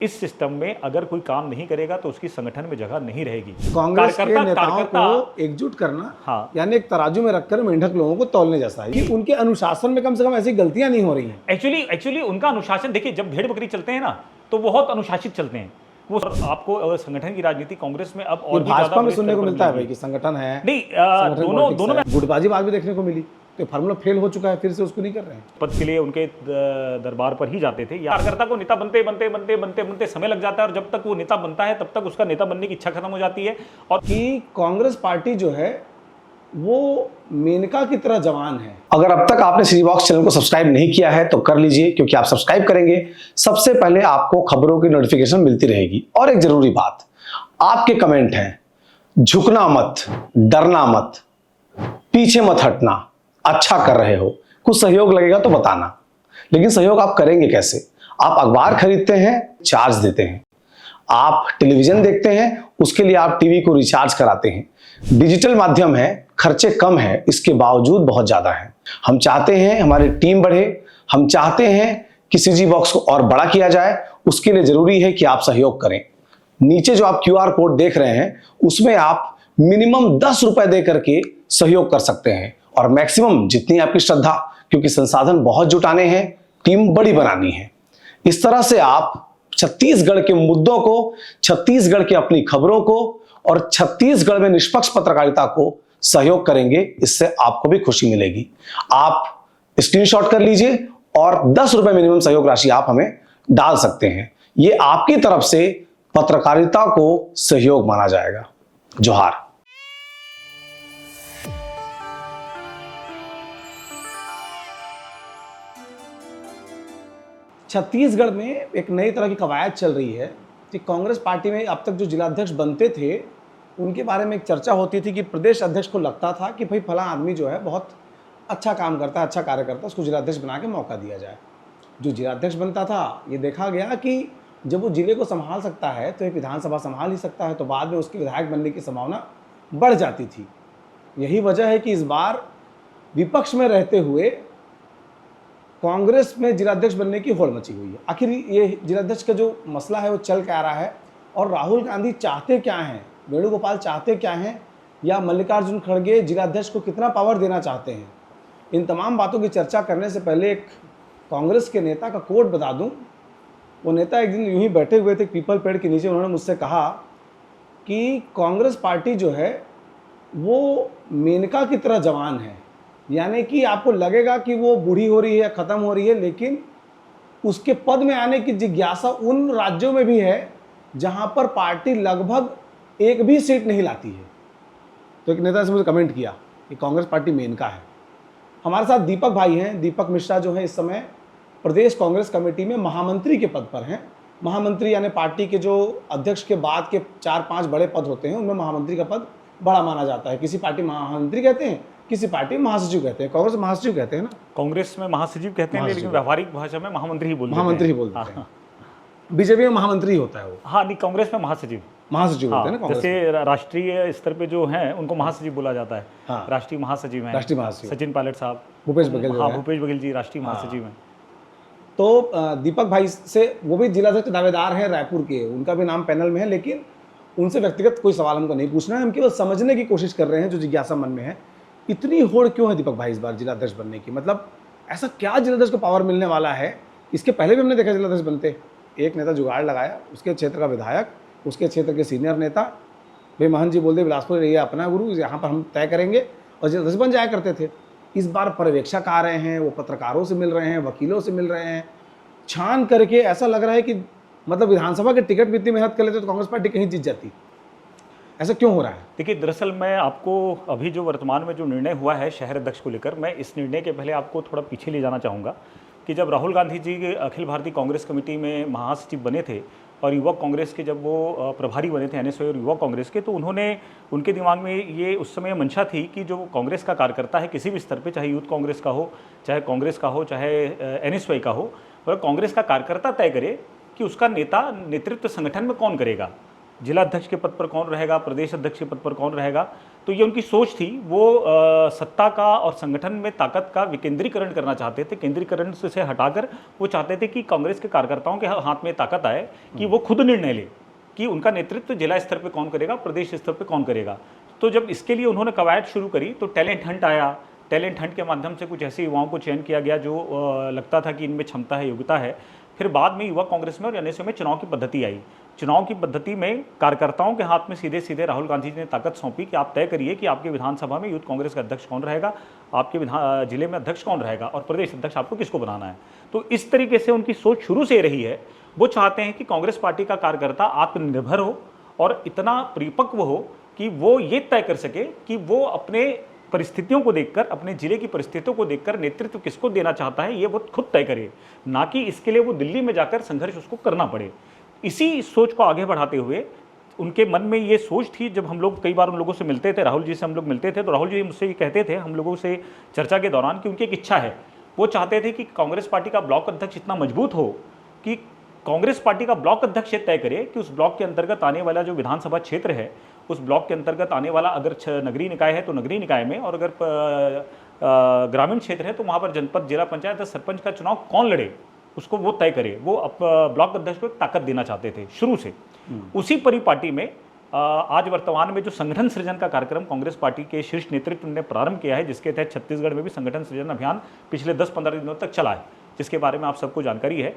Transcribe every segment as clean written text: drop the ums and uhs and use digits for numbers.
इस सिस्टम में अगर कोई काम नहीं करेगा तो उसकी संगठन में जगह नहीं रहेगी। कांग्रेस के नेताओं को एकजुट करना, हाँ, यानी एक तराजू में रखकर मेंढक लोगों को तौलने जैसा है कि उनके अनुशासन में कम से कम ऐसी गलतियां नहीं हो रही हैं। एक्चुअली उनका अनुशासन देखिए, जब भेड़ बकरी चलते हैं ना तो बहुत अनुशासित चलते हैं वो। आपको संगठन की राजनीति कांग्रेस में अब और भी भाजपा में सुनने को मिलता है भाई कि संगठन है, नहीं, दोनों में गुटबाजी बात भी देखने को मिली। तो फार्मूला फेल हो चुका है, फिर से उसको नहीं कर रहे हैं। पद के लिए उनके दरबार पर ही जाते थे। कार्यकर्ता को नेता बनते समय लग जाता है, और जब तक वो नेता बनता है तब तक उसका नेता बनने की इच्छा खत्म हो जाती है। और कि कांग्रेस पार्टी जो है वो मेनका की तरह जवान है। अगर अब तक आपने सिटी बॉक्स चैनल को सब्सक्राइब नहीं किया है तो कर लीजिए, क्योंकि आप सब्सक्राइब करेंगे सबसे पहले आपको खबरों की नोटिफिकेशन मिलती रहेगी। और एक जरूरी बात, आपके कमेंट हैं, झुकना मत, डरना मत, पीछे मत हटना, अच्छा कर रहे हो, कुछ सहयोग लगेगा तो बताना। लेकिन सहयोग आप करेंगे कैसे? आप अखबार खरीदते हैं, चार्ज देते हैं, आप टेलीविजन देखते हैं, उसके लिए आप टीवी को रिचार्ज कराते हैं। डिजिटल माध्यम है, खर्चे कम है, इसके बावजूद बहुत ज्यादा है। हम चाहते हैं हमारी टीम बढ़े, हम चाहते हैं कि सीजी बॉक्स को और बड़ा किया जाए। उसके लिए जरूरी है कि आप सहयोग करें। नीचे जो आप QR कोड देख रहे हैं उसमें आप मिनिमम 10 रुपए दे करके सहयोग कर सकते हैं, और मैक्सिमम जितनी आपकी श्रद्धा, क्योंकि संसाधन बहुत जुटाने हैं, टीम बड़ी बनानी है। इस तरह से आप छत्तीसगढ़ के मुद्दों को, छत्तीसगढ़ की अपनी खबरों को और छत्तीसगढ़ में निष्पक्ष पत्रकारिता को सहयोग करेंगे। इससे आपको भी खुशी मिलेगी। आप स्क्रीनशॉट कर लीजिए और 10 रुपए मिनिमम सहयोग राशि आप हमें डाल सकते हैं। ये आपकी तरफ से पत्रकारिता को सहयोग माना जाएगा। जोहार। छत्तीसगढ़ में एक नई तरह की कवायद चल रही है कि कांग्रेस पार्टी में अब तक जो जिलाध्यक्ष बनते थे उनके बारे में एक चर्चा होती थी कि प्रदेश अध्यक्ष को लगता था कि भाई फला आदमी जो है बहुत अच्छा काम करता है, अच्छा कार्य करता है, उसको जिलाध्यक्ष बना के मौका दिया जाए। जो जिलाध्यक्ष बनता था, ये देखा गया कि जब वो जिले को संभाल सकता है तो एक विधानसभा संभाल ही सकता है, तो बाद में उसके विधायक बनने की संभावना बढ़ जाती थी। यही वजह है कि इस बार विपक्ष में रहते हुए कांग्रेस में जिलाध्यक्ष बनने की होड़ मची हुई है। आखिर ये जिलाध्यक्ष का जो मसला है वो चल क्या रहा है, और राहुल गांधी चाहते क्या हैं, वेणुगोपाल चाहते क्या हैं, या मल्लिकार्जुन खड़गे जिलाध्यक्ष को कितना पावर देना चाहते हैं, इन तमाम बातों की चर्चा करने से पहले एक कांग्रेस के नेता का कोट बता दूं। वो नेता एक दिन यूं ही बैठे हुए थे पीपल पेड़ के नीचे, उन्होंने मुझसे कहा कि कांग्रेस पार्टी जो है वो मेनका की तरह जवान है, यानी कि आपको लगेगा कि वो बूढ़ी हो रही है, ख़त्म हो रही है, लेकिन उसके पद में आने की जिज्ञासा उन राज्यों में भी है जहां पर पार्टी लगभग एक भी सीट नहीं लाती है। तो एक नेता से मुझे कमेंट किया कि कांग्रेस पार्टी मेनका है। हमारे साथ दीपक भाई हैं, दीपक मिश्रा, जो है इस समय प्रदेश कांग्रेस कमेटी में महामंत्री के पद पर हैं। महामंत्री यानी पार्टी के जो अध्यक्ष के बाद के 4-5 बड़े पद होते हैं उनमें महामंत्री का पद बड़ा माना जाता है। किसी पार्टी महामंत्री कहते हैं, किसी पार्टी में महासचिव कहते हैं। कांग्रेस महासचिव कहते हैं ना, कांग्रेस में महासचिव कहते हैं, लेकिन व्यावहारिक भाषा में महामंत्री ही बोलते हैं। बीजेपी में महामंत्री होता है वो। हाँ, नहीं, कांग्रेस में महासचिव होते हैं ना। जैसे राष्ट्रीय स्तर पे जो हैं उनको महासचिव बोला जाता है। हाँ, राष्ट्रीय महासचिव हैं, राष्ट्रीय महासचिव सचिन पायलट साहब, भूपेश बघेल। हाँ, भूपेश बघेल जी राष्ट्रीय महासचिव हैं। तो दीपक भाई से, वो भी जिलाध्यक्ष दावेदार हैं रायपुर के, उनका भी नाम पैनल में है, लेकिन उनसे व्यक्तिगत कोई सवाल हमको नहीं पूछना है। हम केवल समझने की कोशिश कर रहे हैं जो जिज्ञासा मन में है। इतनी होड़ क्यों है दीपक भाई इस बार जिलाध्यक्ष बनने की? मतलब ऐसा क्या जिलाध्यक्ष को पावर मिलने वाला है? इसके पहले भी हमने देखा जिलाध्यक्ष बनते, एक नेता जुगाड़ लगाया, उसके क्षेत्र का विधायक, उसके क्षेत्र के सीनियर नेता, भाई महंत जी बोलते बिलासपुर रहिए अपना गुरु, यहाँ पर हम तय करेंगे, और जिलाध्यक्ष बन जाया करते थे। इस बार पर्यवेक्षक आ रहे हैं, वो पत्रकारों से मिल रहे हैं, वकीलों से मिल रहे हैं, छान करके ऐसा लग रहा है कि मतलब विधानसभा के टिकट भी इतनी मेहनत कर लेते तो कांग्रेस पार्टी कहीं जीत जाती। ऐसा क्यों हो रहा है? देखिए, दरअसल मैं आपको अभी जो वर्तमान में जो निर्णय हुआ है शहर अध्यक्ष को लेकर, मैं इस निर्णय के पहले आपको थोड़ा पीछे ले जाना चाहूँगा कि जब राहुल गांधी जी अखिल भारतीय कांग्रेस कमेटी में महासचिव बने थे और युवा कांग्रेस के जब वो प्रभारी बने थे NSY और युवा कांग्रेस के, तो उनके दिमाग में ये उस समय मंशा थी कि जो कांग्रेस का कार्यकर्ता है किसी भी स्तर पे, चाहे यूथ कांग्रेस का हो, चाहे कांग्रेस का हो, चाहे NSY का हो, वह कांग्रेस का कार्यकर्ता तय करे कि उसका नेतृत्व संगठन में कौन करेगा। जिला अध्यक्ष के पद पर कौन रहेगा, प्रदेश अध्यक्ष के पद पर कौन रहेगा। तो ये उनकी सोच थी। वो सत्ता का और संगठन में ताकत का विकेंद्रीकरण करना चाहते थे। केंद्रीकरण से हटाकर वो चाहते थे कि कांग्रेस के कार्यकर्ताओं के हाथ में ताकत आए कि वो खुद निर्णय ले कि उनका नेतृत्व जिला स्तर पर कौन करेगा, प्रदेश स्तर पर कौन करेगा। तो जब इसके लिए उन्होंने कवायद शुरू करी तो टैलेंट हंट आया। टैलेंट हंट के माध्यम से कुछ ऐसे युवाओं को चयन किया गया जो लगता था कि इनमें क्षमता है, योग्यता है। फिर बाद में युवा कांग्रेस में और एनएसयू में चुनाव की पद्धति आई। चुनाव की पद्धति में कार्यकर्ताओं के हाथ में सीधे सीधे राहुल गांधी जी ने ताकत सौंपी कि आप तय करिए कि आपके विधानसभा में यूथ कांग्रेस का अध्यक्ष कौन रहेगा, आपके जिले में अध्यक्ष कौन रहेगा और प्रदेश अध्यक्ष आपको किसको बनाना है। तो इस तरीके से उनकी सोच शुरू से रही है। वो चाहते हैं कि कांग्रेस पार्टी का कार्यकर्ता आत्मनिर्भर हो और इतना परिपक्व हो कि वो ये तय कर सके कि वो अपने परिस्थितियों को देखकर, अपने जिले की परिस्थितियों को देखकर नेतृत्व किसको देना चाहता है ये वो खुद तय करे, ना कि इसके लिए वो दिल्ली में जाकर संघर्ष उसको करना पड़े। इसी सोच को आगे बढ़ाते हुए उनके मन में ये सोच थी। जब हम लोग कई बार उन लोगों से मिलते थे, राहुल जी से हम लोग मिलते थे, तो राहुल जी मुझसे ये कहते थे हम लोगों से चर्चा के दौरान कि उनकी एक इच्छा है, वो चाहते थे कि कांग्रेस पार्टी का ब्लॉक अध्यक्ष इतना मजबूत हो कि कांग्रेस पार्टी का ब्लॉक अध्यक्ष तय करे कि उस ब्लॉक के अंतर्गत आने वाला जो विधानसभा क्षेत्र है, उस ब्लॉक के अंतर्गत आने वाला अगर नगरीय निकाय है तो नगरीय निकाय में, और अगर ग्रामीण क्षेत्र है तो वहाँ पर जनपद, जिला पंचायत, सरपंच का चुनाव कौन लड़े उसको वो तय करे। वो ब्लॉक अध्यक्ष को ताकत देना चाहते थे शुरू से। उसी परिपाटी में आज वर्तमान में जो संगठन सृजन का कार्यक्रम कांग्रेस पार्टी के शीर्ष नेतृत्व ने प्रारंभ किया है, जिसके तहत छत्तीसगढ़ में भी संगठन सृजन अभियान पिछले 10-15 दिनों तक चला है, जिसके बारे में आप सबको जानकारी है।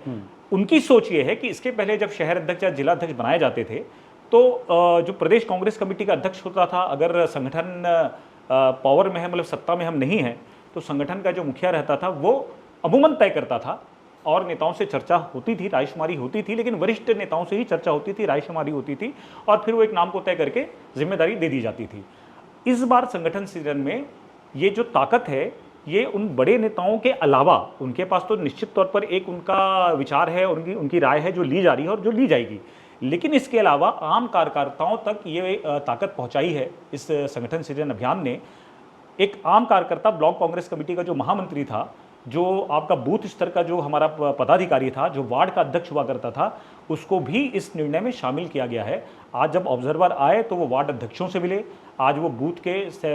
उनकी सोच ये है कि इसके पहले जब शहर अध्यक्ष या जिला अध्यक्ष बनाए जाते थे तो जो प्रदेश कांग्रेस कमेटी का अध्यक्ष होता था, अगर संगठन पावर में है, मतलब सत्ता में हम नहीं हैं, तो संगठन का जो मुखिया रहता था वो अमूमन तय करता था और नेताओं से चर्चा होती थी, रायशुमारी होती थी, लेकिन वरिष्ठ नेताओं से ही चर्चा होती थी, रायशुमारी होती थी और फिर वो एक नाम को तय करके जिम्मेदारी दे दी जाती थी। इस बार संगठन सृजन में ये जो ताकत है ये उन बड़े नेताओं के अलावा, उनके पास तो निश्चित तौर पर एक उनका विचार है, उनकी राय है जो ली जा रही है और जो ली जाएगी, लेकिन इसके अलावा आम कार्यकर्ताओं तक ये ताकत पहुंचाई है इस संगठन सृजन अभियान ने। एक आम कार्यकर्ता, ब्लॉक कांग्रेस कमेटी का जो महामंत्री था, जो आपका बूथ स्तर का जो हमारा पदाधिकारी था, जो वार्ड का अध्यक्ष हुआ करता था, उसको भी इस निर्णय में शामिल किया गया है। आज जब ऑब्जर्वर आए तो वो वार्ड अध्यक्षों से मिले, आज वो बूथ के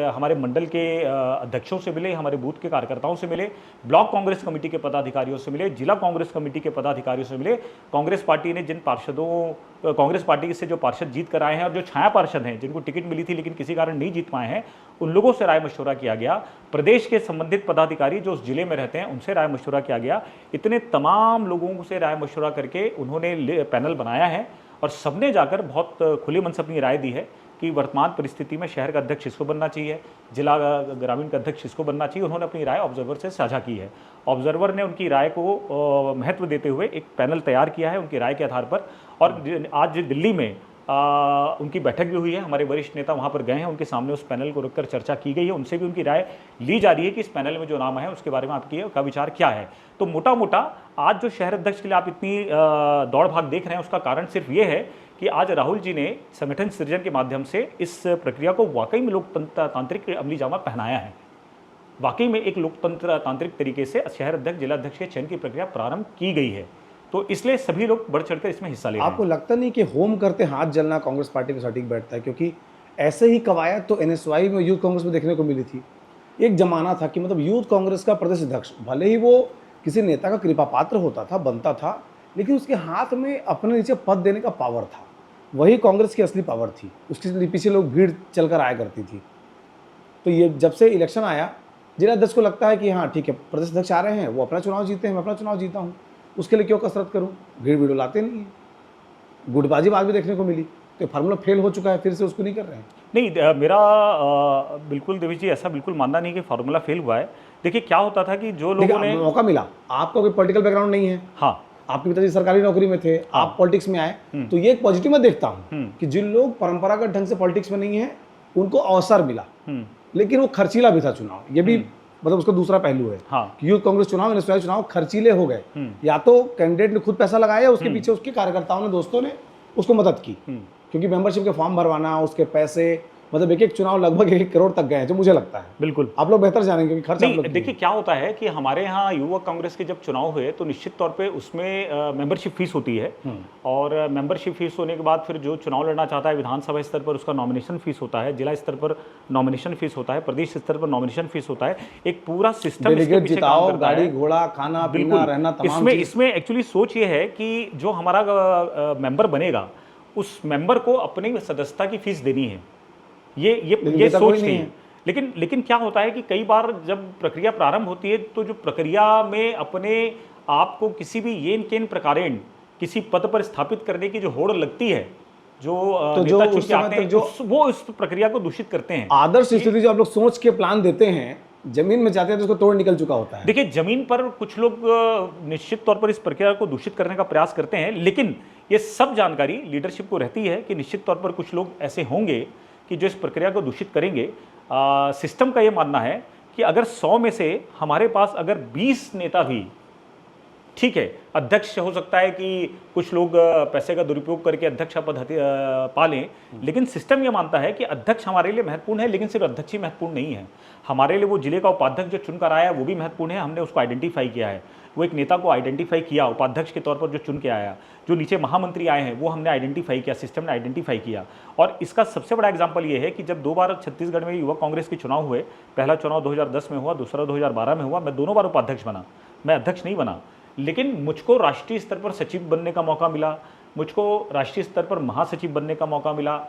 हमारे मंडल के अध्यक्षों से मिले, हमारे बूथ के कार्यकर्ताओं से मिले, ब्लॉक कांग्रेस कमेटी के पदाधिकारियों से मिले, जिला कांग्रेस कमेटी के पदाधिकारियों से मिले। कांग्रेस पार्टी ने जिन पार्षदों, कांग्रेस पार्टी से जो पार्षद जीत कर आए हैं और जो छाया पार्षद हैं जिनको टिकट मिली थी लेकिन किसी कारण नहीं जीत पाए हैं, उन लोगों से राय मशवरा किया गया। प्रदेश के संबंधित पदाधिकारी जो उस जिले में रहते हैं उनसे राय मशवरा किया गया। इतने तमाम लोगों से राय मशवरा करके उन्होंने पैनल बनाया है और सबने जाकर बहुत खुले मन से अपनी राय दी है कि वर्तमान परिस्थिति में शहर का अध्यक्ष इसको बनना चाहिए, जिला ग्रामीण का अध्यक्ष इसको बनना चाहिए। उन्होंने अपनी राय ऑब्जर्वर से साझा की है। ऑब्जर्वर ने उनकी राय को महत्व देते हुए एक पैनल तैयार किया है उनकी राय के आधार पर, और आज दिल्ली में उनकी बैठक भी हुई है। हमारे वरिष्ठ नेता वहाँ पर गए हैं, उनके सामने उस पैनल को रखकर चर्चा की गई है, उनसे भी उनकी राय ली जा रही है कि इस पैनल में जो नाम है उसके बारे में आपका विचार क्या है। तो मोटा मोटा आज जो शहर अध्यक्ष के लिए आप इतनी दौड़ भाग देख रहे हैं उसका कारण सिर्फ ये है कि आज राहुल जी ने संगठन सृजन के माध्यम से इस प्रक्रिया को वाकई में लोकतांत्रिक अमली जामा पहनाया है। वाकई में एक लोकतंत्र तांत्रिक तरीके से शहर अध्यक्ष, जिला अध्यक्ष के चयन की प्रक्रिया प्रारंभ की गई है। तो इसलिए सभी लोग बढ़ चढ़कर इसमें हिस्सा ले रहे हैं। आपको लगता नहीं कि होम करते हाथ जलना कांग्रेस पार्टी को सटीक बैठता है? क्योंकि ऐसे ही कवायद तो एनएसवाई में, यूथ कांग्रेस में देखने को मिली थी। एक जमाना था कि मतलब यूथ कांग्रेस का प्रदेश अध्यक्ष भले ही वो किसी नेता का कृपा पात्र होता था, बनता था, लेकिन उसके हाथ में अपने नीचे पद देने का पावर था। वही कांग्रेस की असली पावर थी। उसके पीछे लोग भीड़ चलकर आया करती थी। तो ये जब से इलेक्शन आया, जिला अध्यक्ष को लगता है कि हाँ ठीक है, प्रदेश अध्यक्ष आ रहे हैं, वो अपना चुनाव जीते हैं, मैं अपना चुनाव जीता हूँ, उसके लिए क्यों कसरत करूँ? भीड़ भीड़ लाते नहीं है। गुटबाजी बात भी देखने को मिली। तो फार्मूला फेल हो चुका है, फिर से उसको नहीं कर रहे हैं। नहीं, मेरा बिल्कुल देवेश जी ऐसा बिल्कुल मानना नहीं कि फार्मूला फेल हुआ है। देखिए क्या होता था कि जो लोगों ने मौका मिला, आपका कोई पॉलिटिकल बैकग्राउंड नहीं है, हाँ, आपके पिताजी सरकारी नौकरी में थे, आप पॉलिटिक्स में आए, तो ये एक पॉजिटिव मैं देखता हूँ कि जिन लोग परंपरागत ढंग से पॉलिटिक्स में नहीं है उनको अवसर मिला। लेकिन वो खर्चीला भी था चुनाव, ये भी मतलब उसका दूसरा पहलू है। हाँ। यूथ कांग्रेस चुनाव, एनएसवाई चुनाव खर्चीले हो गए। या तो कैंडिडेट ने खुद पैसा लगाया, उसके पीछे उसके कार्यकर्ताओं ने, दोस्तों ने उसको मदद की, क्योंकि मेंबरशिप के फॉर्म भरवाना, उसके पैसे मतलब एक एक चुनाव लगभग 1 करोड़ तक गए हैं, जो मुझे लगता है। बिल्कुल। आप लोग बेहतर जानेंगे कि खर्च आप लोग नहीं, देखिए क्या होता है कि हमारे यहाँ युवक कांग्रेस के जब चुनाव हुए तो निश्चित तौर पे उसमें मेंबरशिप फीस होती है, और मेंबरशिप फीस होने के बाद फिर जो चुनाव लड़ना चाहता है विधानसभा स्तर पर उसका नॉमिनेशन फीस होता है, जिला स्तर पर नॉमिनेशन फीस होता है, प्रदेश स्तर पर नॉमिनेशन फीस होता है, एक पूरा सिस्टम इसके डेलीगेट पीछे काम जिताओ, करता है। गाड़ी घोड़ा, खाना पीना, बिल्कुल। रहना, तमाम इसमें चीज। इसमें एक्चुअली सोच ये है कि जो हमारा मेंबर बनेगा उस मेंबर को अपनी सदस्यता की फीस देनी है, लेकिन ये देता सोच कोई नहीं थी। है। लेकिन क्या होता है कि कई बार जब प्रक्रिया प्रारंभ होती है तो जो प्रक्रिया में अपने आप को किसी भी येन केन प्रकारेण किसी पद पर स्थापित करने की जो होड़ लगती है, जो तो जो नेता चुन उस के समय आते तक हैं, जो वो उस प्रक्रिया को दूषित करते हैं। आदर्श स्थिति जो आप लोग सोच के प्लान देते हैं, जमीन में जाते हैं तो उसको तोड़ निकल चुका होता है। देखिए, जमीन पर कुछ लोग निश्चित तौर पर इस प्रक्रिया को दूषित करने का प्रयास करते हैं, लेकिन ये सब जानकारी लीडरशिप को रहती है कि निश्चित तौर पर कुछ लोग ऐसे होंगे कि जो इस प्रक्रिया को दूषित करेंगे। सिस्टम का ये मानना है कि अगर 100 में से हमारे पास अगर 20 नेता भी, ठीक है, अध्यक्ष हो सकता है कि कुछ लोग पैसे का दुरुपयोग करके अध्यक्ष का पद पा लें, लेकिन सिस्टम ये मानता है कि अध्यक्ष हमारे लिए महत्वपूर्ण है, लेकिन सिर्फ अध्यक्ष ही महत्वपूर्ण नहीं है। हमारे लिए वो जिले का उपाध्यक्ष जो चुनकर आया है वो भी महत्वपूर्ण है, हमने उसको आइडेंटिफाई किया है। वो एक नेता को आइडेंटिफाई किया उपाध्यक्ष के तौर पर जो चुन के आया, जो नीचे महामंत्री आए हैं वो हमने आइडेंटिफाई किया, सिस्टम ने आइडेंटिफाई किया। और इसका सबसे बड़ा एग्जाम्पल ये है कि जब 2 बार छत्तीसगढ़ में युवा कांग्रेस के चुनाव हुए, पहला चुनाव 2010 में हुआ, दूसरा 2012 में हुआ, मैं दोनों बार उपाध्यक्ष बना, मैं अध्यक्ष नहीं बना, लेकिन मुझको राष्ट्रीय स्तर पर सचिव बनने का मौका मिला, मुझको राष्ट्रीय स्तर पर महासचिव बनने का मौका मिला,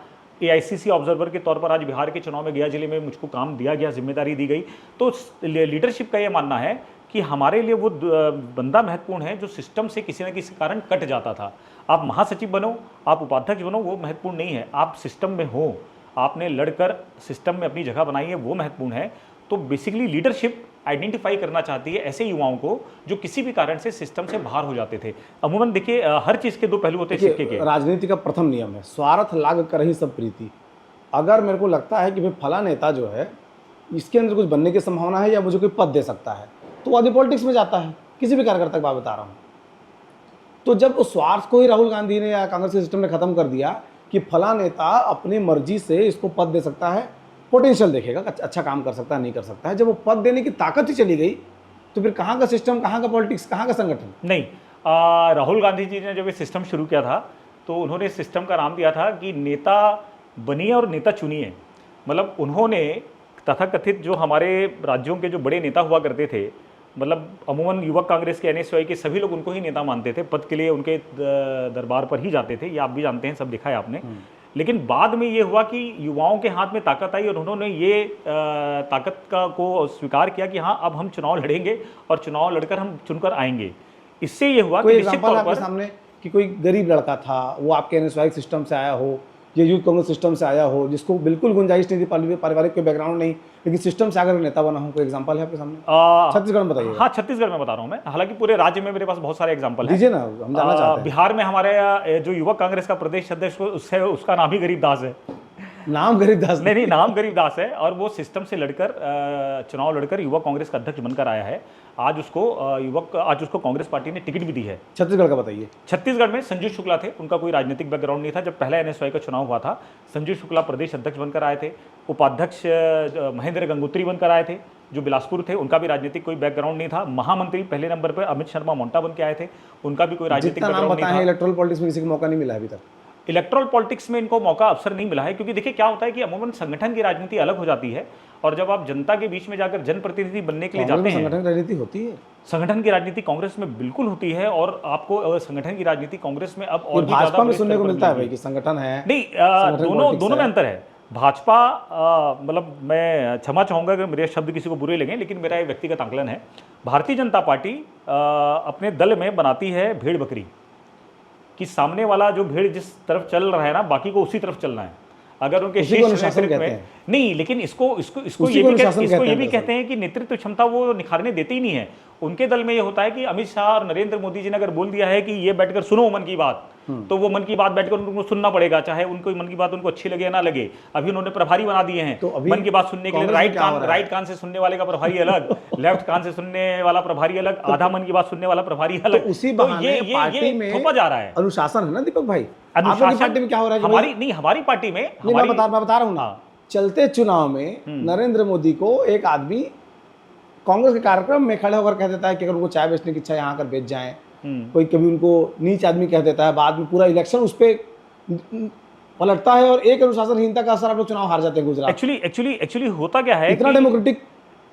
एआईसीसी ऑब्जर्वर के तौर पर आज बिहार के चुनाव में गया जिले में मुझको काम दिया गया, जिम्मेदारी दी गई। तो लीडरशिप का ये मानना है कि हमारे लिए वो बंदा महत्वपूर्ण है जो सिस्टम से किसी न किसी कारण कट जाता था। आप महासचिव बनो, आप उपाध्यक्ष बनो, वो महत्वपूर्ण नहीं है, आप सिस्टम में हो, आपने लड़कर सिस्टम में अपनी जगह बनाई है, वो महत्वपूर्ण है। तो बेसिकली लीडरशिप आइडेंटिफाई करना चाहती है ऐसे युवाओं को जो किसी भी कारण से सिस्टम से बाहर हो जाते थे। अमूमन देखिए, हर चीज़ के 2 पहलू होते हैं सिक्के के। राजनीति का प्रथम नियम है, स्वार्थ लाग कर ही सब प्रीति। अगर मेरे को लगता है कि भाई फला नेता जो है इसके अंदर कुछ बनने की संभावना है या मुझे कोई पद दे सकता है, तो वो आदमी पॉलिटिक्स में जाता है। किसी भी कार्यकर्ता की बात बता रहा हूँ। तो जब उस स्वार्थ को ही राहुल गांधी ने या कांग्रेस के सिस्टम ने खत्म कर दिया कि फला नेता अपनी मर्जी से इसको पद दे सकता है, पोटेंशियल देखेगा, अच्छा काम कर सकता है नहीं कर सकता है, जब वो पद देने की ताकत ही चली गई तो फिर कहाँ का सिस्टम, कहाँ का पॉलिटिक्स, कहाँ का संगठन? नहीं, राहुल गांधी जी ने जब ये सिस्टम शुरू किया था तो उन्होंने इस सिस्टम का नाम दिया था कि नेता बनिए और नेता चुनिए। मतलब उन्होंने तथाकथित जो हमारे राज्यों के जो बड़े नेता हुआ करते थे, मतलब अमूमन युवक कांग्रेस के एनएसयूआई के सभी लोग उनको ही नेता मानते थे, पद के लिए उनके दरबार पर ही जाते थे, ये आप भी जानते हैं, सब देखा है आपने। लेकिन बाद में ये हुआ कि युवाओं के हाथ में ताकत आई और उन्होंने ये ताकत को स्वीकार किया कि हाँ, अब हम चुनाव लड़ेंगे और चुनाव लड़कर हम चुनकर आएंगे। इससे ये हुआ कि निश्चित तौर पर सामने कि कोई गरीब लड़का था, वो आपके एनएसयूआई सिस्टम से आया हो या यूथ कांग्रेस सिस्टम से आया हो, जिसको बिल्कुल गुंजाइश नहीं थी, पारिवारिक कोई बैकग्राउंड नहीं, लेकिन सिस्टम से आकर नेता बना हो, कोई एग्जांपल है आपके सामने? छत्तीसगढ़ में बताइए। हाँ, छत्तीसगढ़ में बता रहा हूँ मैं, हालांकि पूरे राज्य में मेरे पास बहुत सारे एग्जांपल हैं। दीजिए ना, हम जानना चाहते हैं। बिहार में हमारे जो युवक कांग्रेस का प्रदेश अध्यक्ष उसका नाम ही गरीबदास है। नाम गरीबदास? नहीं, नाम गरीबदास है, और वो सिस्टम से लड़कर चुनाव लड़कर युवा कांग्रेस का अध्यक्ष बनकर आया है। आज उसको कांग्रेस पार्टी ने टिकट भी दी है। छत्तीसगढ़ का बताइए। छत्तीसगढ़ में संजू शुक्ला थे, उनका कोई राजनीतिक बैकग्राउंड नहीं था। जब पहला एनएसयूआई का चुनाव हुआ था, संजू शुक्ला प्रदेश अध्यक्ष बनकर आए थे। उपाध्यक्ष महेंद्र गंगोत्री बनकर आए थे जो बिलासपुर थे, उनका भी राजनीतिक कोई बैकग्राउंड नहीं था। महामंत्री पहले नंबर पर अमित शर्मा मोंटा बन के आए थे, उनका भी कोई राजनीतिक बैकग्राउंड नहीं था। इलेक्टोरल पॉलिटिक्स में किसी को मौका नहीं मिला अभी तक। इलेक्ट्रल पॉलिटिक्स में इनको मौका, अवसर नहीं मिला है, क्योंकि देखिए क्या होता है कि अमूमन संगठन की राजनीति अलग हो जाती है, और जब आप जनता के बीच में जाकर जनप्रतिनिधि बनने के लिए जाते हैं, संगठन की राजनीति होती है। संगठन की राजनीति कांग्रेस में बिल्कुल होती है, और आपको संगठन की राजनीति कांग्रेस में अब और भी भाजपा में सुनने को मिलता है भाई कि संगठन है। नहीं, दोनों में अंतर है। भाजपा, मतलब मैं क्षमा चाहूंगा कि मेरे शब्द किसी को बुरे लगे, लेकिन मेरा एक व्यक्तिगत आकलन है। भारतीय जनता पार्टी अपने दल में बनाती है भेड़ बकरी, कि सामने वाला जो भेड़ जिस तरफ चल रहा है ना, बाकी को उसी तरफ चलना है। अगर उनके शीर्ष नेतृत्व में नहीं, लेकिन इसको ये भी कहते हैं कि नेतृत्व क्षमता वो निखारने देते ही नहीं है। उनके दल में ये होता है कि अमित शाह और नरेंद्र मोदी जी ने अगर बोल दिया है कि ये बैठकर सुनो मन की बात, तो वो मन की बात बैठकर उनको सुनना पड़ेगा, चाहे उनको मन की बात उनको अच्छी लगे या ना लगे। अभी उन्होंने प्रभारी बना दिए हैं तो मन की बात सुनने के लिए। राइट कान से सुनने वाले का प्रभारी अलग, लेफ्ट कान से सुनने वाला प्रभारी अलग, आधा मन की बात सुनने वाला प्रभारी अलग। उसी बहाने पार्टी में थोपा जा रहा है। अनुशासन है ना दीपक भाई। अनुशासन पार्टी में क्या हो रहा है? हमारी पार्टी में मैं बता रहा हूँ ना, चलते चुनाव में नरेंद्र मोदी को एक आदमी कांग्रेस के कार्यक्रम में खड़े होकर कह देता है कि अगर उनको चाय बेचने की इच्छा यहाँ आकर बेच जाएं। कोई कभी उनको नीच आदमी कह देता है, बाद में पूरा इलेक्शन उस पर पलटता है और एक अनुशासनहीनता का असर आप लोग चुनाव हार जाते हैं गुजरात। एक्चुअली होता क्या है, इतना डेमोक्रेटिक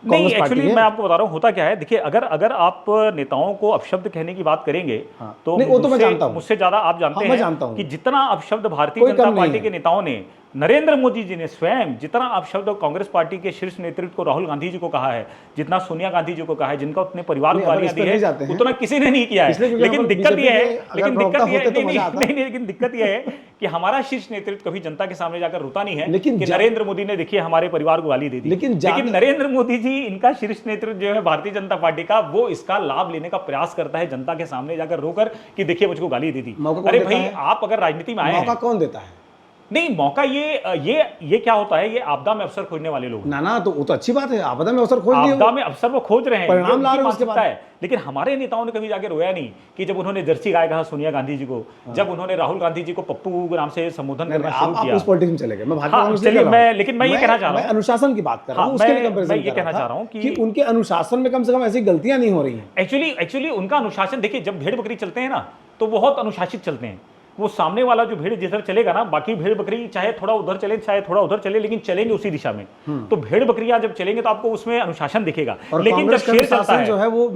नहीं, एक्चुअली मैं आपको बता रहा हूँ होता क्या है। देखिए, अगर आप नेताओं को अपशब्द कहने की बात करेंगे तो नहीं, वो तो मैं जानता हूं, मुझसे ज्यादा आप जानते हैं कि जितना अपशब्द भारतीय जनता पार्टी के नेताओं ने, नरेंद्र मोदी जी ने स्वयं जितना अपशब्द कांग्रेस पार्टी के शीर्ष नेतृत्व को, राहुल गांधी जी को कहा है, जितना सोनिया गांधी जी को कहा है, जिनका अपने परिवार को गालियां दी है, उतना किसी ने नहीं किया है। लेकिन दिक्कत यह है कि हमारा शीर्ष नेतृत्व कभी जनता के सामने जाकर रोता नहीं है कि नरेंद्र मोदी ने देखिए हमारे परिवार को गाली दे दी। लेकिन नरेंद्र मोदी जी, इनका शीर्ष नेतृत्व जो है भारतीय जनता पार्टी का, वो इसका लाभ लेने का प्रयास करता है जनता के सामने जाकर रोकर कि देखिए मुझको गाली दे दी। अरे भाई, आप अगर राजनीति में आए हैं, मौका कौन देता है? नहीं, मौका ये क्या होता है, ये आपदा में अवसर खोजने वाले लोग। ना तो वो तो अच्छी बात है, आपदा में अवसर खोज लिए, आपदा में अवसर वो खोज रहे हैं, परिणाम ला रहे हैं उसके बाद। लेकिन हमारे नेताओं ने कभी जाके रोया नहीं कि जब उन्होंने जर्सी गाय कहा सोनिया गांधी जी को, जब उन्होंने राहुल गांधी जी को पप्पू नाम से संबोधन करना शुरू किया। आप उस पॉलिटिक्स में चले गए, मैं लेकिन मैं ये कहना चाह रहा हूँ, अनुशासन की बात कर रहा हूँ, उसके लिए मैं ये कहना चाह रहा हूँ कि उनके अनुशासन में कम से कम ऐसी गलतियां नहीं हो रही हैं। एक्चुअली उनका अनुशासन, देखिए जब भेड़ बकरी चलते हैं ना तो बहुत अनुशासित चलते हैं। वो सामने वाला जो भेड़ जिधर चलेगा ना, बाकी भेड़ बकरी चाहे थोड़ा उधर चले चाहे थोड़ा उधर चले, लेकिन चलेंगे उसी दिशा में। तो भेड़ बकरियां जब चलेंगे तो आपको उसमें अनुशासन दिखेगा। लेकिन जब शेर चलता है, जो है वो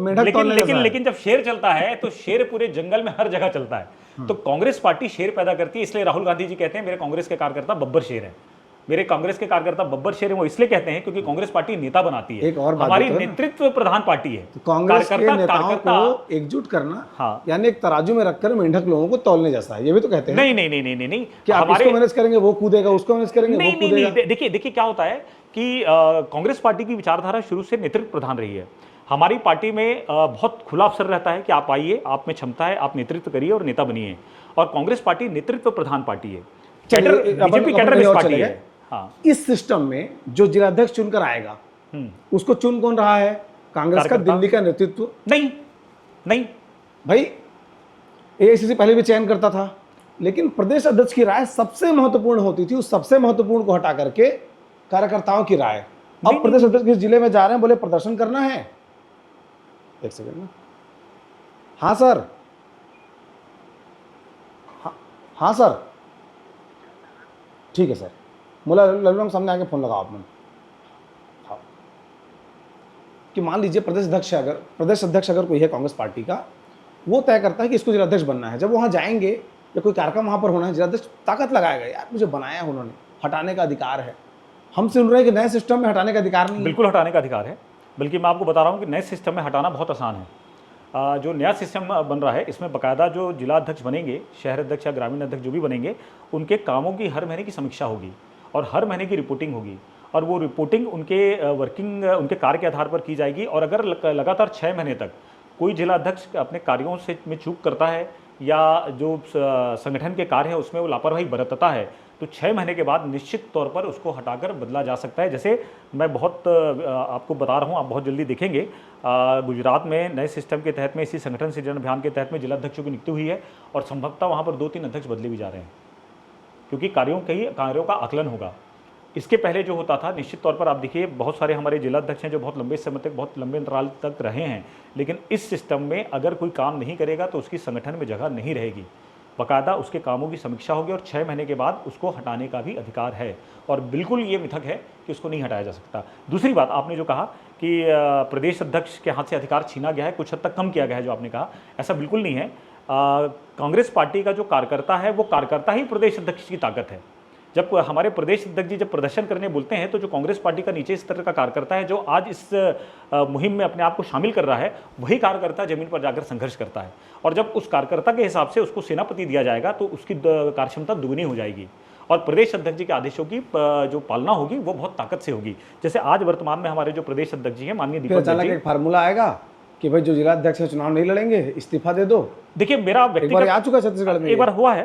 लेकिन जब शेर चलता है तो शेर पूरे जंगल में हर जगह चलता है। तो कांग्रेस पार्टी शेर पैदा करती है, इसलिए राहुल गांधी जी कहते हैं मेरे कांग्रेस के कार्यकर्ता बब्बर शेर है। मेरे कांग्रेस के कार्यकर्ता बब्बर शेर है, वो इसलिए कहते हैं क्योंकि कांग्रेस पार्टी नेता बनाती है, हमारी नेतृत्व प्रधान पार्टी है। तो कांग्रेस के नेताओं को एकजुट करना यानी एक तराजू में रखकर मेंढक लोगों को तौलने जैसा है, ये भी तो कहते हैं। नहीं, क्या आप इसको मैनेज करेंगे वो कूदेगा, उसको मैनेज करेंगे वो कूदेगा। देखिए क्या होता है कि कांग्रेस पार्टी की विचारधारा शुरू से नेतृत्व प्रधान रही है। हमारी पार्टी में बहुत खुला अवसर रहता है कि आप आइए, आप में क्षमता है, आप नेतृत्व करिए और नेता बनिए। और कांग्रेस पार्टी नेतृत्व प्रधान पार्टी है, बीजेपी कैडर बेस्ड पार्टी है। इस सिस्टम में जो जिलाध्यक्ष चुनकर आएगा उसको चुन कौन रहा है? कांग्रेस का दिल्ली का नेतृत्व। नहीं भाई, एआईसीसी पहले भी चयन करता था, लेकिन प्रदेश अध्यक्ष की राय सबसे महत्वपूर्ण होती थी। उस सबसे महत्वपूर्ण को हटा करके कार्यकर्ताओं की राय। अब प्रदेश अध्यक्ष किस जिले में जा रहे हैं, बोले प्रदर्शन करना है। एक सेकंड ना, हाँ सर, हाँ सर, ठीक है सर। मोला लल्लू सामने आके फोन लगाओ आपने। हाँ, कि मान लीजिए प्रदेश अध्यक्ष अगर कोई है कांग्रेस पार्टी का, वो तय करता है कि इसको जिलाध्यक्ष बनना है। जब वहाँ जाएंगे या कोई कार्यक्रम वहाँ पर होना है, जिलाध्यक्ष ताकत लगाएगा, यार मुझे बनाया उन्होंने, हटाने का अधिकार है। हम सुन रहे हैं कि नए सिस्टम में हटाने का अधिकार नहीं। बिल्कुल हटाने का अधिकार है, बल्कि मैं आपको बता रहा हूँ कि नए सिस्टम में हटाना बहुत आसान है। जो नया सिस्टम बन रहा है इसमें बाकायदा जो जिला अध्यक्ष बनेंगे, शहर अध्यक्ष या ग्रामीण अध्यक्ष जो भी बनेंगे, उनके कामों की हर महीने की समीक्षा होगी और हर महीने की रिपोर्टिंग होगी। और वो रिपोर्टिंग उनके कार्य के आधार पर की जाएगी। और अगर लगातार 6 महीने तक कोई जिला अध्यक्ष अपने कार्यों में चूक करता है या जो संगठन के कार्य है उसमें वो लापरवाही बरतता है, तो 6 महीने के बाद निश्चित तौर पर उसको हटाकर बदला जा सकता है। जैसे मैं बहुत आपको बता रहा हूँ, आप बहुत जल्दी देखेंगे, गुजरात में नए सिस्टम के तहत में इसी संगठन सृजन अभियान के तहत में जिला अध्यक्षों की नियुक्ति हुई है और संभवतः वहाँ पर 2-3 अध्यक्ष बदले भी जा रहे हैं, क्योंकि कार्यों का आकलन होगा। इसके पहले जो होता था, निश्चित तौर पर आप देखिए बहुत सारे हमारे जिला अध्यक्ष हैं जो बहुत लंबे समय तक, बहुत लंबे अंतराल तक रहे हैं, लेकिन इस सिस्टम में अगर कोई काम नहीं करेगा तो उसकी संगठन में जगह नहीं रहेगी। बाकायदा उसके कामों की समीक्षा होगी और 6 महीने के बाद उसको हटाने का भी अधिकार है। और बिल्कुल ये मिथक है कि उसको नहीं हटाया जा सकता। दूसरी बात, आपने जो कहा कि प्रदेश अध्यक्ष के हाथ से अधिकार छीना गया है, कुछ हद तक कम किया गया है, जो आपने कहा, ऐसा बिल्कुल नहीं है। कांग्रेस पार्टी का जो कार्यकर्ता है वो कार्यकर्ता ही प्रदेश अध्यक्ष की ताकत है। जब हमारे प्रदेश अध्यक्ष जी जब प्रदर्शन करने बोलते हैं तो जो कांग्रेस पार्टी का नीचे स्तर का कार्यकर्ता है, जो आज इस मुहिम में अपने आप को शामिल कर रहा है, वही कार्यकर्ता जमीन पर जाकर संघर्ष करता है। और जब उस कार्यकर्ता के हिसाब से उसको सेनापति दिया जाएगा तो उसकी कार्यक्षमता दुगनी हो जाएगी और प्रदेश अध्यक्ष जी के आदेशों की जो पालना होगी वो बहुत ताकत से होगी। जैसे आज वर्तमान में हमारे जो प्रदेश अध्यक्ष जी हैं, माननीय दीपक जी, एक फार्मूला आएगा कि भाई जो जिला अध्यक्ष चुनाव नहीं लड़ेंगे इस्तीफा दे दो। देखिए मेरा व्यक्तिगत आ चुका छत्तीसगढ़ में, एक बार हुआ है,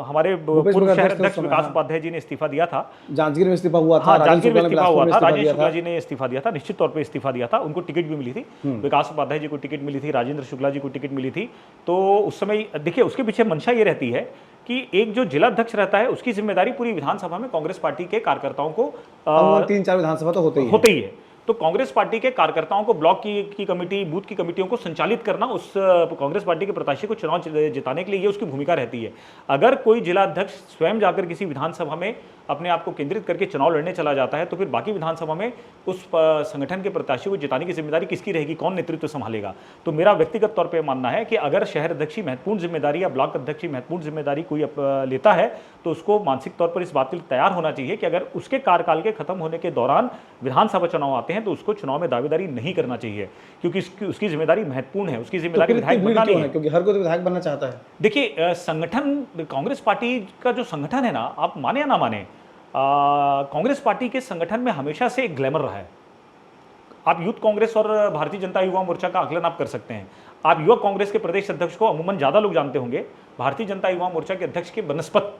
हमारे पूर्व शहर अध्यक्ष विकास उपाध्याय जी ने इस्तीफा दिया था, जांजगीर में इस्तीफा हुआ था, जांजगीर में इस्तीफा हुआ था, राजेश शुक्ला जी ने इस्तीफा दिया था, निश्चित तौर पर इस्तीफा दिया था, उनको टिकट भी मिली थी, विकास उपाध्याय जी को टिकट मिली थी, राजेंद्र शुक्ला जी को टिकट मिली थी। तो उस समय देखिए उसके पीछे मंशा ये रहती है कि एक जो जिला अध्यक्ष रहता है उसकी जिम्मेदारी पूरी विधानसभा में कांग्रेस पार्टी के कार्यकर्ताओं को अमूमन 3-4 विधानसभा तो होते ही है। तो कांग्रेस पार्टी के कार्यकर्ताओं को ब्लॉक की कमेटी, बूथ की कमेटियों को संचालित करना उस कांग्रेस पार्टी के प्रत्याशी को चुनाव जिताने के लिए ये उसकी भूमिका रहती है। अगर कोई जिला अध्यक्ष स्वयं जाकर किसी विधानसभा में अपने आप को केंद्रित करके चुनाव लड़ने चला जाता है तो फिर बाकी विधानसभा में उस संगठन के प्रत्याशी को जिताने की जिम्मेदारी किसकी रहेगी, कौन नेतृत्व संभालेगा। तो मेरा व्यक्तिगत तौर पर मानना है कि अगर शहर अध्यक्ष महत्वपूर्ण जिम्मेदारी या ब्लॉक अध्यक्ष महत्वपूर्ण जिम्मेदारी कोई लेता है तो उसको मानसिक तौर पर इस बात के लिए तैयार होना चाहिए कि अगर उसके कार्यकाल के खत्म होने के दौरान विधानसभा चुनाव आते हैं तो उसको चुनाव में दावेदारी नहीं करना चाहिए, क्योंकि उसकी जिम्मेदारी महत्वपूर्ण है। उसकी जिम्मेदारी विधायक बनना नहीं है, क्योंकि हर कोई विधायक बनना चाहता है। देखिए संगठन, कांग्रेस पार्टी का जो संगठन है ना, आप माने या ना माने, कांग्रेस पार्टी के संगठन में हमेशा से एक ग्लैमर रहा है। आप यूथ कांग्रेस और भारतीय जनता युवा मोर्चा का आकलन आप कर सकते हैं। आप युवा कांग्रेस के प्रदेश अध्यक्ष को अमूमन ज्यादा लोग जानते होंगे, भारतीय जनता युवा मोर्चा के अध्यक्ष के बनस्पत।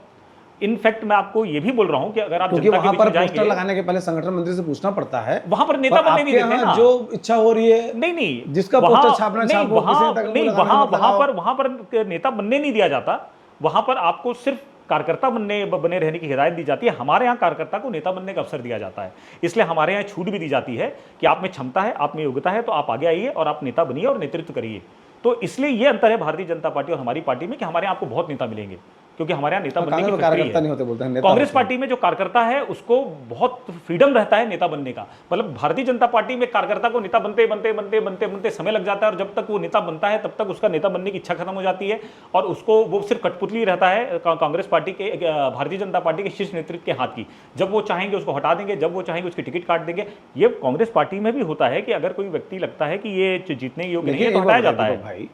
इनफैक्ट मैं आपको ये भी बोल रहा हूं कि अगर आप क्योंकि जनता के वहां बीच पर में जाएंगे, पोस्टर लगाने के पहले संगठन मंत्री से पूछना पड़ता है, वहां पर नेता बनने नहीं देते ना। जो इच्छा हो रही है, नहीं जिसका पोस्टर छापना छापो, वहां पर नेता बनने नहीं दिया जाता। वहां पर आपको सिर्फ कार्यकर्ता बने रहने की हिदायत दी जाती है। हमारे यहाँ कार्यकर्ता को नेता बनने का अवसर दिया जाता है, इसलिए हमारे यहाँ छूट भी दी जाती है कि आप में क्षमता है, आप में योग्यता है, तो आप आगे आइए और आप नेता बनिए और नेतृत्व करिए। तो इसलिए ये अंतर है भारतीय जनता पार्टी और हमारी पार्टी में कि हमारे यहाँ आपको बहुत नेता मिलेंगे, क्योंकि हमारे यहाँ नेता बनने की कार्यकर्ता नहीं होते, बोलते हैं नेता। कांग्रेस पार्टी में जो कार्यकर्ता है उसको बहुत फ्रीडम रहता है नेता बनने का। मतलब भारतीय जनता पार्टी में कार्यकर्ता को नेता बनते बनते बनते बनते बनते समय लग जाता है, और जब तक वो नेता बनता है तब तक उसका नेता बनने की इच्छा खत्म हो जाती है, और उसको वो सिर्फ कठपुतली रहता है कांग्रेस पार्टी के, भारतीय जनता पार्टी के शीर्ष नेतृत्व के हाथ की। जब वो चाहेंगे उसको हटा देंगे, जब वो चाहेंगे उसकी टिकट काट देंगे। ये कांग्रेस पार्टी में भी होता है कि अगर कोई व्यक्ति लगता है कि ये जीतने योग्य नहीं है तो हटाया जाता है। भाई,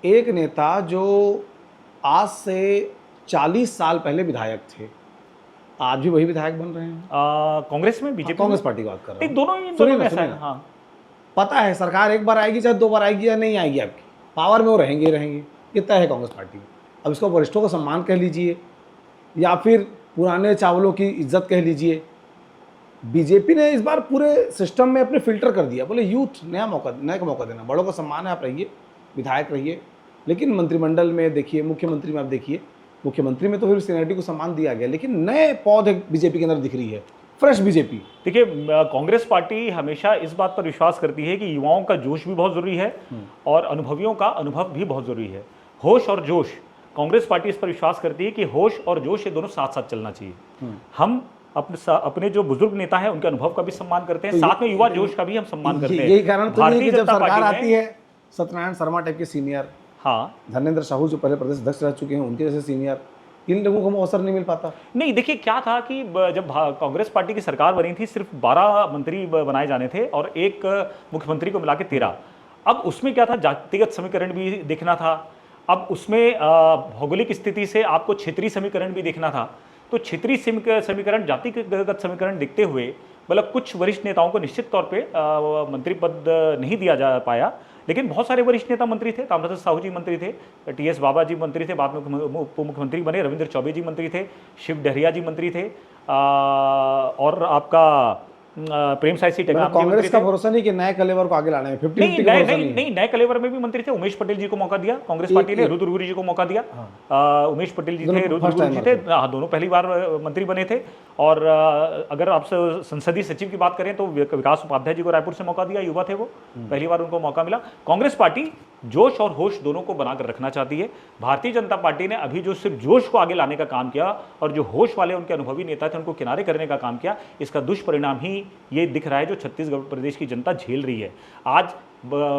एक नेता जो आज से 40 साल पहले विधायक थे, आज भी वही विधायक बन रहे हैं कांग्रेस में, बीजेपी, कांग्रेस पार्टी की बात कर रहा हूं। दोनों में ऐसा है। हाँ, पता है सरकार एक बार आएगी चाहे 2 बार आएगी या नहीं आएगी, आपकी पावर में वो रहेंगे ही रहेंगे, ये तय है कांग्रेस पार्टी। अब इसको वरिष्ठों का सम्मान कह लीजिए या फिर पुराने चावलों की इज्जत कह लीजिए, बीजेपी ने इस बार पूरे सिस्टम में अपने फिल्टर कर दिया। बोले यूथ नया मौका देना, बड़ों का सम्मान है, आप रहिए, विधायक रहिए। लेकिन मंत्रिमंडल में देखिए, मुख्यमंत्री में आप देखिए, मुख्यमंत्री में तो फिर सीनियरिटी को सम्मान दिया गया, लेकिन नए पौध बीजेपी के अंदर दिख रही है, फ्रेश बीजेपी। देखिए कांग्रेस पार्टी हमेशा इस बात पर विश्वास करती है कि युवाओं का जोश भी बहुत जरूरी है और अनुभवियों का अनुभव भी बहुत जरूरी है। होश और जोश, कांग्रेस पार्टी इस पर विश्वास करती है कि होश और जोश ये दोनों साथ साथ चलना चाहिए। हम अपने जो बुजुर्ग नेता हैं उनके अनुभव का भी सम्मान करते हैं, साथ में युवा जोश का भी हम सम्मान करते हैं। यही कारण तो है कि जब सरकार आती है, सत्यनारायण शर्मा टाइप के सीनियर, हाँ, धर्मेंद्र साहू जो पहले प्रदेश अध्यक्ष रह चुके हैं, उनके जैसे सीनियर, इन लोगों को अवसर नहीं मिल पाता। नहीं, देखिए क्या था कि जब कांग्रेस पार्टी की सरकार बनी थी सिर्फ 12 मंत्री बनाए जाने थे और एक मुख्यमंत्री को मिला के 13। अब उसमें क्या था, जातिगत समीकरण भी देखना था, अब उसमें भौगोलिक स्थिति से आपको क्षेत्रीय समीकरण भी देखना था। तो क्षेत्रीय समीकरण, जातिगत समीकरण देखते हुए मतलब कुछ वरिष्ठ नेताओं को निश्चित तौर पे मंत्री पद नहीं दिया जा पाया, लेकिन बहुत सारे वरिष्ठ नेता मंत्री थे। ताम्रध्वज साहू जी मंत्री थे, टीएस बाबा जी मंत्री थे, बाद में उप मुख्यमंत्री बने, रविंद्र चौबे जी मंत्री थे, शिव डहरिया जी मंत्री थे, और आपका प्रेम साइसी टेकाम। कांग्रेस का भरोसा नहीं कि नए कलेवर को आगे लाने में 50-50 का भरोसा नहीं, नए कलेवर में भी मंत्री थे। उमेश पटेल जी को मौका दिया कांग्रेस पार्टी ने, रुद्रगुरी जी को मौका दिया। उमेश पटेल जी थे, रुद्रगुरी जी थे, दोनों पहली बार मंत्री बने थे। और अगर आप संसदीय सचिव की बात करें तो विकास उपाध्याय जी को रायपुर से मौका दिया, युवा थे वो, पहली बार उनको मौका मिला। कांग्रेस पार्टी जोश और होश दोनों को बनाकर रखना चाहती है। भारतीय जनता पार्टी ने अभी जो सिर्फ जोश को आगे लाने का काम किया और जो होश वाले उनके अनुभवी नेता थे उनको किनारे करने का काम किया, इसका दुष्परिणाम ही ये दिख रहा है जो छत्तीसगढ़ प्रदेश की जनता झेल रही है। आज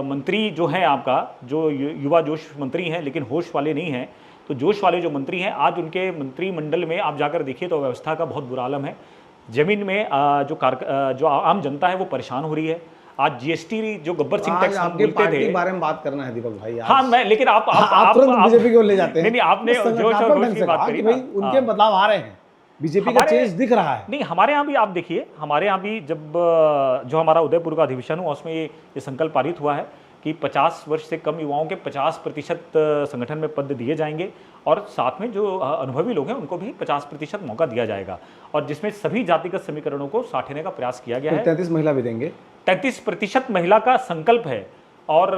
मंत्री जो है आपका, जो युवा जोश मंत्री हैं लेकिन होश वाले नहीं हैं, तो जोश वाले जो मंत्री हैं आज उनके मंत्रिमंडल में आप जाकर देखिए तो व्यवस्था का बहुत बुरा आलम है। जमीन में जो आम जनता है वो परेशान हो रही है। आज जीएसटी जो गब्बर सिंह टैक्स हम बोलते थे, बारे में बात करना है दीपक भाई। हाँ, मैं, लेकिन आप बीजेपी को ले जाते हैं। नहीं, आपने जोश और होश की बात करी, उनके बदलाव आ रहे हैं, बीजेपी का चेंज दिख रहा है। नहीं, हमारे यहाँ भी आप देखिए, हमारे यहाँ भी जब जो हमारा उदयपुर का अधिवेशन हुआ उसमें ये संकल्प पारित हुआ है कि 50 वर्ष से कम युवाओं के 50% संगठन में पद दिए जाएंगे और साथ में जो अनुभवी लोग हैं उनको भी 50% मौका दिया जाएगा, और जिसमें सभी जातिगत समीकरणों को साठने का प्रयास किया गया है। 33 महिला भी देंगे, 33% महिला का संकल्प है। और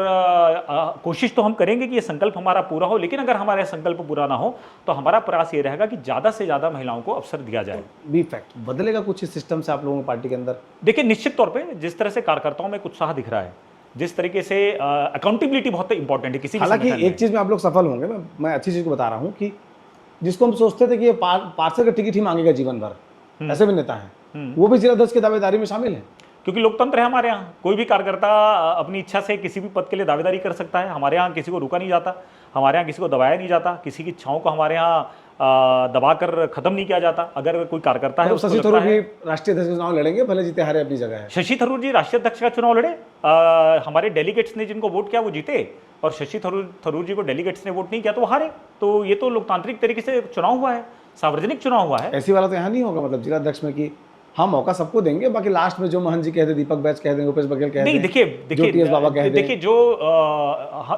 कोशिश तो हम करेंगे कि ये संकल्प हमारा पूरा हो, लेकिन अगर हमारा संकल्प पूरा ना हो तो हमारा प्रयास ये रहेगा कि ज़्यादा से ज़्यादा महिलाओं को अवसर दिया जाए। बी फैक्ट बदलेगा कुछ इस सिस्टम से आप लोगों को पार्टी के अंदर? देखिए, निश्चित तौर पे जिस तरह से कार्यकर्ताओं में एक उत्साह दिख रहा है, जिस तरीके से अकाउंटेबिलिटी बहुत इंपॉर्टेंट है किसी भी हालांकि संगठन में। एक चीज़ में आप लोग सफल होंगे, मैं अच्छी चीज़ को बता रहा हूँ कि जिसको हम सोचते थे कि ये पार्षद का टिकट ही मांगेगा जीवन भर, ऐसे भी नेता हैं, वो भी जिला अध्यक्ष की दावेदारी में शामिल है। क्योंकि लोकतंत्र है हमारे यहाँ, कोई भी कार्यकर्ता अपनी इच्छा से किसी भी पद के लिए दावेदारी कर सकता है। हमारे यहाँ किसी को रोका नहीं जाता, हमारे यहाँ किसी को दबाया नहीं जाता, किसी की इच्छाओं को हमारे यहाँ दबाकर खत्म नहीं किया जाता। अगर कोई कार्यकर्ता है, तो शशि थरूर भी राष्ट्रीय अध्यक्ष का चुनाव लड़ेंगे, भले जीते हारे अपनी जगह है। शशि थरूर जी राष्ट्रीय अध्यक्ष का चुनाव लड़े, हमारे डेलीगेट्स ने जिनको वोट किया वो जीते, और शशि थरूर जी को डेलीगेट्स ने वोट नहीं किया तो वो हारे। तो ये तो लोकतांत्रिक तरीके से चुनाव हुआ है, सार्वजनिक चुनाव हुआ है। ऐसी वाला तो यहाँ नहीं होगा, मतलब जिला अध्यक्ष में कि हाँ मौका सबको देंगे, बाकी लास्ट में जो महंत जी कह दे, दीपक बैच कह दें, उपेश बघेल कह दें, नहीं, देखिए टीएस बाबा कह दें। देखिए जो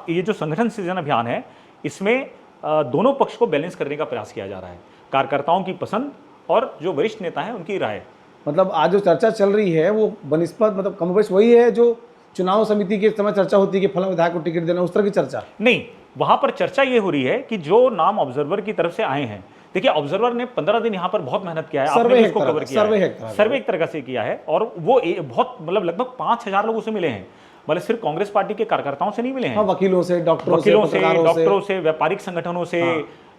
ये जो संगठन सृजन अभियान है, इसमें दोनों पक्ष को बैलेंस करने का प्रयास किया जा रहा है, कार्यकर्ताओं की पसंद और जो वरिष्ठ नेता हैं उनकी राय। मतलब आज जो चर्चा चल रही है वो बनिस्पत मतलब कमोबेश वही है जो चुनाव समिति के समय चर्चा होती है कि फला विधायक को टिकट देना, उस तरह की चर्चा नहीं। वहां पर चर्चा ये हो रही है कि जो नाम ऑब्जर्वर की तरफ से आए हैं, देखिए ऑब्जर्वर ने 15 दिन यहाँ पर बहुत मेहनत किया है, आपने भी इसको कवर किया है, सर्वे एक तरह से किया है, और वो बहुत मतलब लगभग 5000 लोगों से मिले हैं। मतलब सिर्फ कांग्रेस पार्टी के कार्यकर्ताओं से नहीं मिले हैं, वकीलों से, डॉक्टरों से, व्यापारिक संगठनों से,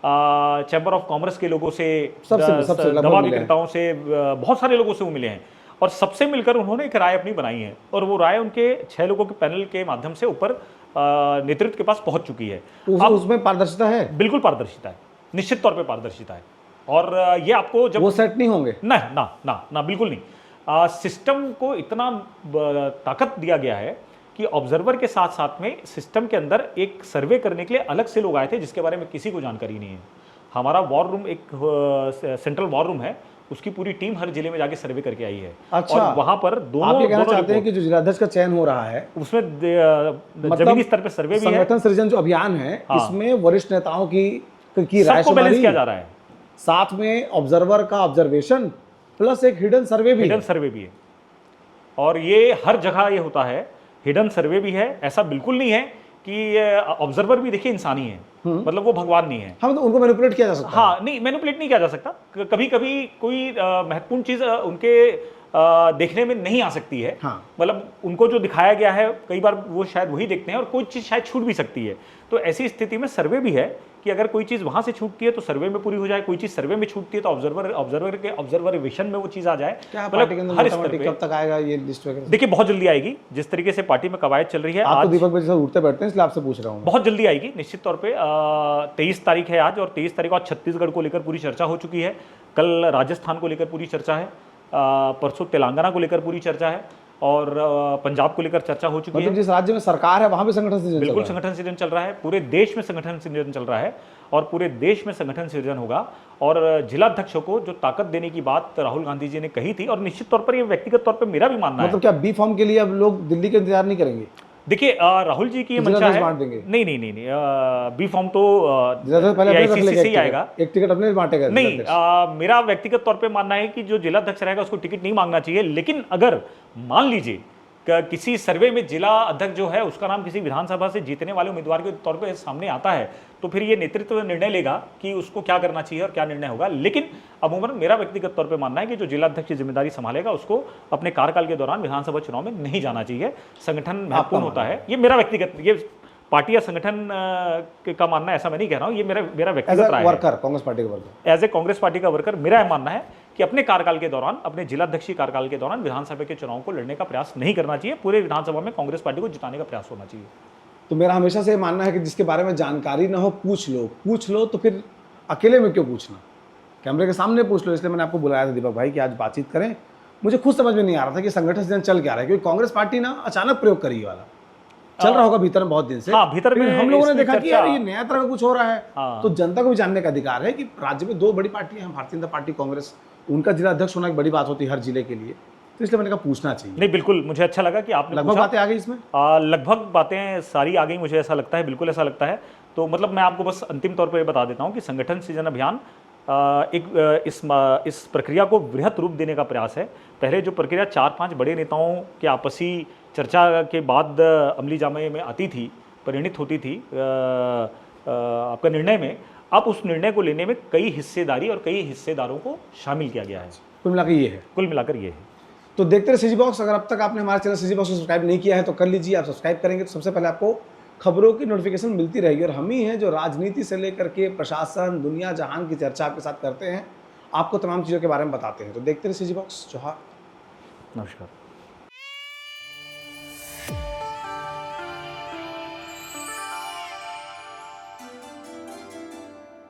चैम्बर ऑफ कॉमर्स के लोगों से, दवा विक्रेताओं से, बहुत सारे लोगों से वो मिले हैं, और सबसे मिलकर उन्होंने एक राय अपनी बनाई है, और वो राय उनके 6 लोगों के पैनल के माध्यम से ऊपर नेतृत्व के पास पहुंच चुकी है। उसमें पारदर्शिता है, बिल्कुल पारदर्शिता है, निश्चित तौर पे पारदर्शिता है। और ये आपको जब वो सेट नहीं होंगे ना ना ना ना बिल्कुल नहीं। सिस्टम को इतना ताकत दिया गया है कि ऑब्जर्वर के साथ साथ में सिस्टम के अंदर एक सर्वे करने के लिए अलग से लोग आए थे, जिसके बारे में किसी को जानकारी नहीं है। हमारा वॉर रूम, एक सेंट्रल वॉर रूम है, उसकी पूरी टीम हर जिले में जाके सर्वे करके आई है। अच्छा, और वहां पर आप ये कहना चाहते हैं कि जो जिलाध्यक्ष का चयन हो रहा है उसमें जमीनी स्तर पर सर्वे भी है। संगठन सृजन जो अभियान है, इसमें वरिष्ठ नेताओं की राय सबको बैलेंस किया जा रहा है, साथ में ऑब्जर्वर का ऑब्जर्वेशन प्लस एक हिडन सर्वे भी है। और ये हर जगह ये होता है, हिडन सर्वे भी है। ऐसा बिल्कुल नहीं है कि ऑब्जर्वर भी देखिए इंसानी है, मतलब वो भगवान नहीं है। हाँ, तो उनको मैनिपुलेट किया जा सकता है। हाँ, नहीं मैनिपुलेट नहीं किया जा सकता। कभी कभी कोई महत्वपूर्ण चीज उनके देखने में नहीं आ सकती है। हाँ। मतलब उनको जो दिखाया गया है कई बार वो शायद वही देखते हैं, और कोई चीज़ शायद छूट भी सकती है। तो ऐसी स्थिति में सर्वे भी है कि अगर कोई चीज़ वहाँ से छूटती है तो सर्वे में पूरी हो जाए, कोई चीज़ सर्वे में छूटती है तो ऑब्जर्वर के ऑब्जर्वेशन में वो चीज़ आ जाए। मतलब हर स्तर पे कब तक आएगा ये लिस्ट वगैरह? देखिए बहुत जल्दी आएगी, जिस तरीके से पार्टी में कवायद चल रही है। आप तो दीपक भाई जैसे उठते बैठते हैं, इसलिए आपसे पूछ रहा हूँ। बहुत जल्दी आएगी निश्चित तौर पे। 23 तारीख है आज, और 23 तारीख को आज छत्तीसगढ़ को लेकर पूरी चर्चा हो चुकी है, कल राजस्थान को लेकर पूरी चर्चा है, परसों तेलंगाना को लेकर पूरी चर्चा है, और पंजाब को लेकर चर्चा हो चुकी है। जिस राज्य में सरकार है वहां भी संगठन सृजन बिल्कुल संगठन सृजन चल रहा है, पूरे देश में संगठन सृजन चल रहा है, और पूरे देश में संगठन सृजन होगा। और जिलाध्यक्षों को जो ताकत देने की बात राहुल गांधी जी ने कही थी, और निश्चित तौर पर ये व्यक्तिगत तौर पर मेरा भी मानना है। मतलब क्या बी फॉर्म के लिए अब लोग दिल्ली का इंतजार नहीं करेंगे? देखिए राहुल जी की ये मंशा है। नहीं, बी फॉर्म तो AICC से ही आएगा, एक टिकट अपने बांटेगा। नहीं, मेरा व्यक्तिगत तौर पे मानना है कि जो जिलाध्यक्ष रहेगा उसको टिकट नहीं मांगना चाहिए। लेकिन अगर मान लीजिए किसी सर्वे में जिला अध्यक्ष जो है उसका नाम किसी विधानसभा से जीतने वाले उम्मीदवार के तौर पे सामने आता है, तो फिर ये नेतृत्व निर्णय लेगा कि उसको क्या करना चाहिए और क्या निर्णय होगा। लेकिन अमूमन मेरा व्यक्तिगत तौर पे मानना है कि जो जिलाध्यक्ष की जिम्मेदारी संभालेगा उसको अपने कार्यकाल के दौरान विधानसभा चुनाव में नहीं जाना चाहिए। संगठन महत्वपूर्ण होता है, ये मेरा व्यक्तिगत, ये पार्टी या संगठन का मानना है, ऐसा मैं नहीं कह रहा हूँ, ये मेरा व्यक्तिगत राय है। वर्कर, कांग्रेस पार्टी का worker, as a Congress party का वर्कर मेरा यह मानना है कि अपने कार्यकाल के दौरान, अपने जिलाध्यक्षीय कार्यकाल के दौरान विधानसभा के चुनाव को लड़ने का प्रयास नहीं करना चाहिए। पूरे विधानसभा में कांग्रेस पार्टी को जिताने का प्रयास होना चाहिए। तो मेरा हमेशा से मानना है कि जिसके बारे में जानकारी ना हो पूछ लो, तो फिर अकेले में क्यों पूछना, कैमरे के सामने पूछ लो। इसलिए मैंने आपको बुलाया था दीपक भाई कि आज बातचीत करें। मुझे खुद समझ में नहीं आ रहा था कि संगठन सृजन चल क्या रहा है, क्योंकि कांग्रेस पार्टी ना अचानक प्रयोग करी वाला चल रहा होगा भीतर में बहुत दिन से। हाँ, भीतर में हम लोगों ने देखा कि यार ये नया तरह का कुछ हो रहा है। तो जनता को भी जानने का अधिकार है कि राज्य में 2 बड़ी पार्टियां हैं, भारतीय जनता पार्टी, कांग्रेस, उनका जिला अध्यक्ष होना एक बड़ी बात होती है हर जिले के लिए। तो इसलिए मैंने कहा पूछना चाहिए। नहीं, बिल्कुल मुझे अच्छा लगा कि आपने लगभग बातें आ गई इसमें। लगभग बातें सारी आ गई, मुझे ऐसा लगता है, बिल्कुल ऐसा लगता है। तो मतलब मैं आपको बस अंतिम तौर पर बता देता हूँ कि संगठन सृजन अभियान इस प्रक्रिया को वृहत रूप देने का प्रयास है। पहले जो प्रक्रिया 4-5 बड़े नेताओं के आपसी चर्चा के बाद अमली जामे में आती थी, परिणित होती थी आपका निर्णय में, अब उस निर्णय को लेने में कई हिस्सेदारी और कई हिस्सेदारों को शामिल किया गया है। कुल मिलाकर ये है। कुल मिलाकर ये है। तो देखते रहे सीजी बॉक्स। अगर अब तक आपने हमारे चैनल सीजी बॉक्स को सब्सक्राइब नहीं किया है तो कर लीजिए। आप सब्सक्राइब करेंगे तो सबसे पहले आपको खबरों की नोटिफिकेशन मिलती रहेगी, और हम ही हैं जो राजनीति से लेकर के प्रशासन, दुनिया जहान की चर्चा आपके साथ करते हैं, आपको तमाम चीज़ों के बारे में बताते हैं। तो देखते रहे सीजी बॉक्स। जोहार। नमस्कार।